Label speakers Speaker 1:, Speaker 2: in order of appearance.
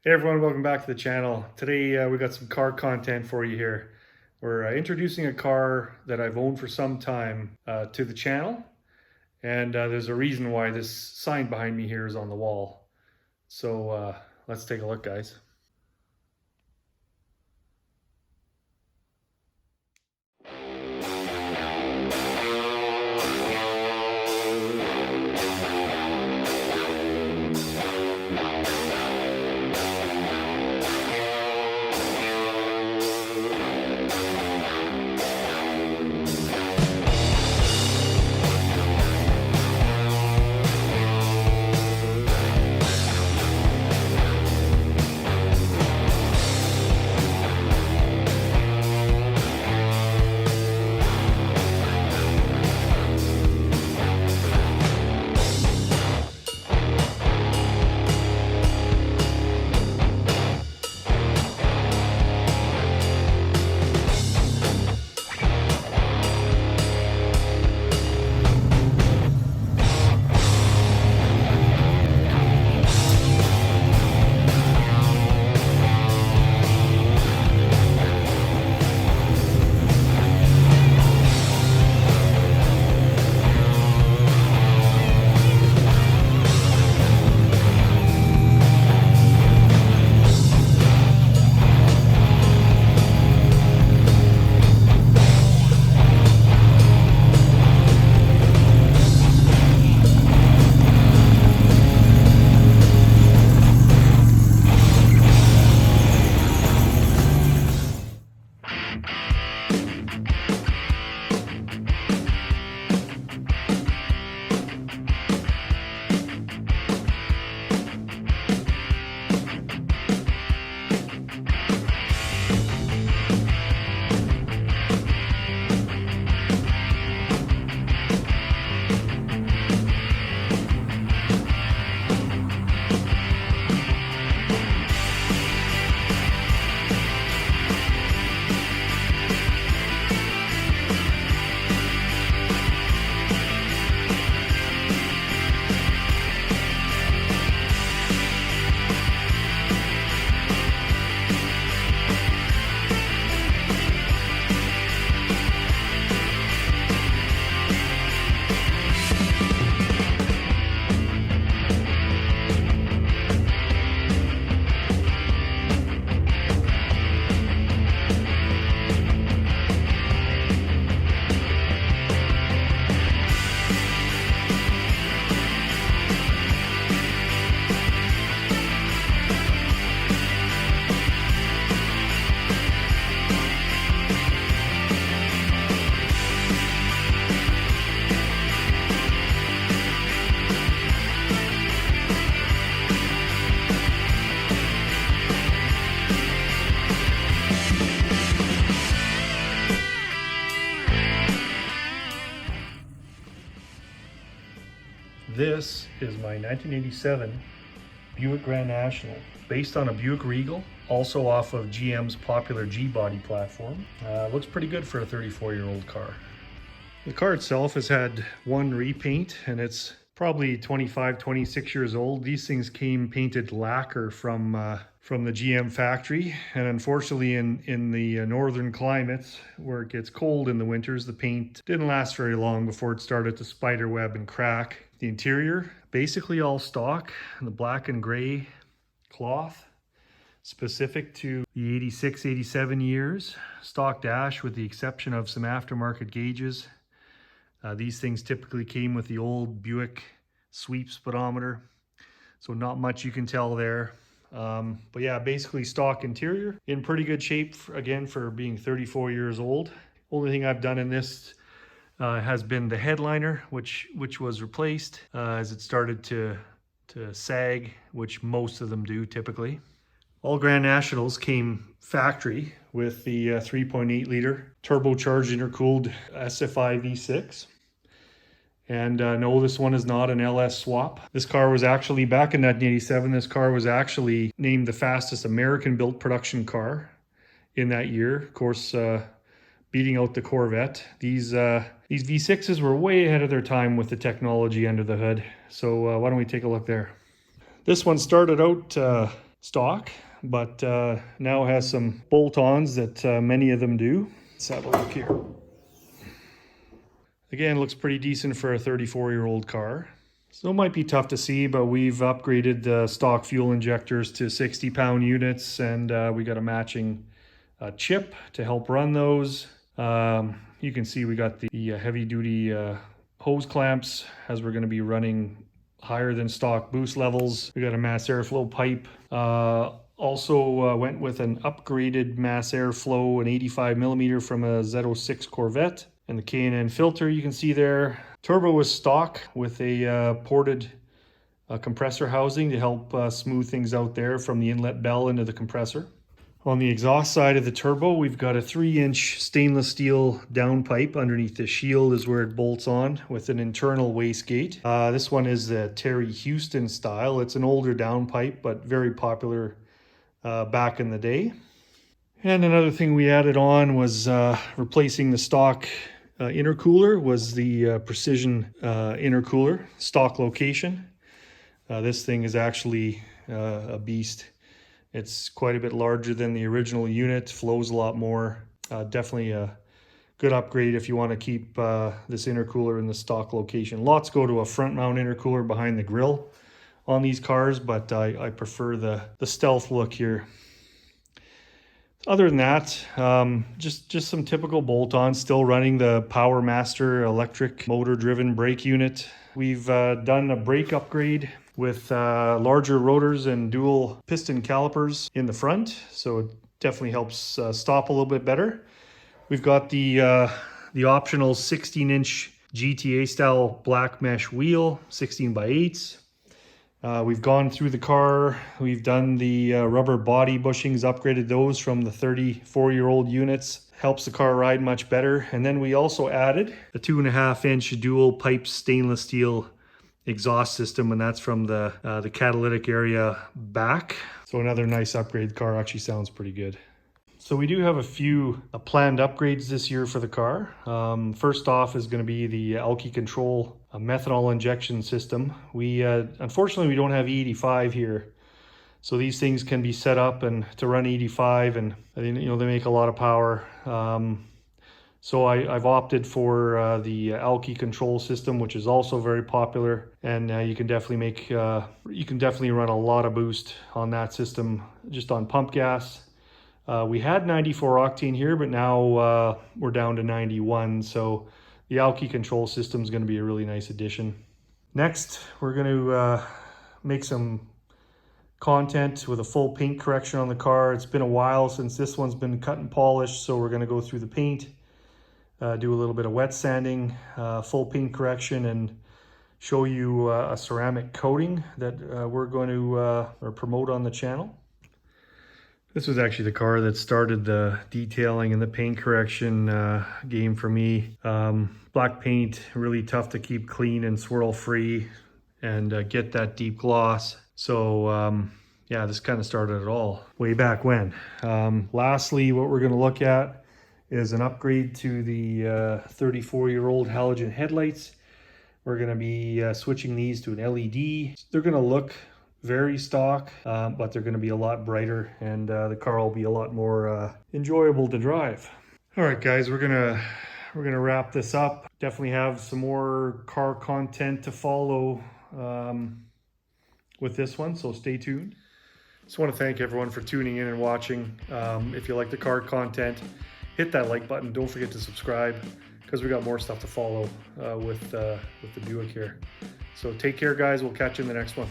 Speaker 1: Hey everyone, welcome back to the channel. Today we got some car content for you here. We're introducing a car that I've owned for some time to the channel, and there's a reason why this sign behind me here is on the wall. So let's take a look, guys. This is my 1987 Buick Grand National, based on a Buick Regal, also off of GM's popular G-body platform. Looks pretty good for a 34-year-old car. The car itself has had one repaint, and it's probably 25, 26 years old. These things came painted lacquer from the GM factory, and unfortunately in the northern climates where it gets cold in the winters, the paint didn't last very long before it started to spider web and crack. The interior, basically all stock, the black and gray cloth, specific to the 86, 87 years. Stock dash with the exception of some aftermarket gauges. These things typically came with the old Buick sweep speedometer, so not much you can tell there. But yeah, basically stock interior, in pretty good shape, again, for being 34 years old. Only thing I've done in this has been the headliner, which was replaced as it started to sag, which most of them do typically. All Grand Nationals came factory with the 3.8 liter turbocharged intercooled SFI V6. And no, this one is not an LS swap. This car was actually, back in 1987, this car was actually named the fastest American-built production car in that year. Of course, beating out the Corvette. These V6s were way ahead of their time with the technology under the hood. So why don't we take a look there? This one started out stock, but now has some bolt-ons that many of them do. Let's have a look here. Again, looks pretty decent for a 34-year-old car. So it might be tough to see, but we've upgraded the stock fuel injectors to 60-pound units, and we got a matching chip to help run those. You can see we got the heavy-duty hose clamps as we're going to be running higher than stock boost levels. We got a mass airflow pipe. Also went with an upgraded mass airflow, an 85 millimeter from a Z06 Corvette. And the K&N filter you can see there. Turbo was stock with a ported compressor housing to help smooth things out there from the inlet bell into the compressor. On the exhaust side of the turbo, we've got a 3-inch stainless steel downpipe. Underneath the shield is where it bolts on with an internal wastegate. This one is the Terry Houston style. It's an older downpipe, but very popular back in the day. And another thing we added on was replacing the stock intercooler, was the precision intercooler, stock location. This thing is actually a beast. It's quite a bit larger than the original unit, flows a lot more. Definitely a good upgrade if you want to keep this intercooler in the stock location. Lots go to a front mount intercooler behind the grille on these cars, but I prefer the stealth look here. Other than that, just some typical bolt-ons, still running the Power Master electric motor-driven brake unit. We've done a brake upgrade with larger rotors and dual piston calipers in the front, so it definitely helps stop a little bit better. We've got the optional 16-inch GTA style black mesh wheel, 16x8s. We've gone through the car, we've done the rubber body bushings, upgraded those from the 34-year-old units. Helps the car ride much better. And then we also added a 2.5-inch dual pipe stainless steel exhaust system, and that's from the catalytic area back. So another nice upgrade. The car actually sounds pretty good. So we do have a few planned upgrades this year for the car. First off is going to be the Alky Control methanol injection system. We unfortunately we don't have E85 here, so these things can be set up and to run E85, and they make a lot of power. So I've opted for the Alky Control system, which is also very popular, and you can definitely run a lot of boost on that system just on pump gas. We had 94 octane here, but now we're down to 91. So the Alky Control system is going to be a really nice addition. Next, we're going to make some content with a full paint correction on the car. It's been a while since this one's been cut and polished, so we're going to go through the paint, do a little bit of wet sanding, full paint correction, and show you a ceramic coating that we're going to promote on the channel. This was actually the car that started the detailing and the paint correction game for me. Black paint, really tough to keep clean and swirl free and get that deep gloss. So yeah, this kind of started it all way back when. Lastly, what we're going to look at is an upgrade to the 34-year-old halogen headlights. We're going to be switching these to an LED. They're going to look very stock, but they're going to be a lot brighter, and the car will be a lot more enjoyable to drive. All right, guys, we're gonna wrap this up. Definitely have some more car content to follow with this one, so stay tuned. Just want to thank everyone for tuning in and watching. If you like the car content, hit that like button. Don't forget to subscribe, because we got more stuff to follow with the Buick here. So take care, guys. We'll catch you in the next one.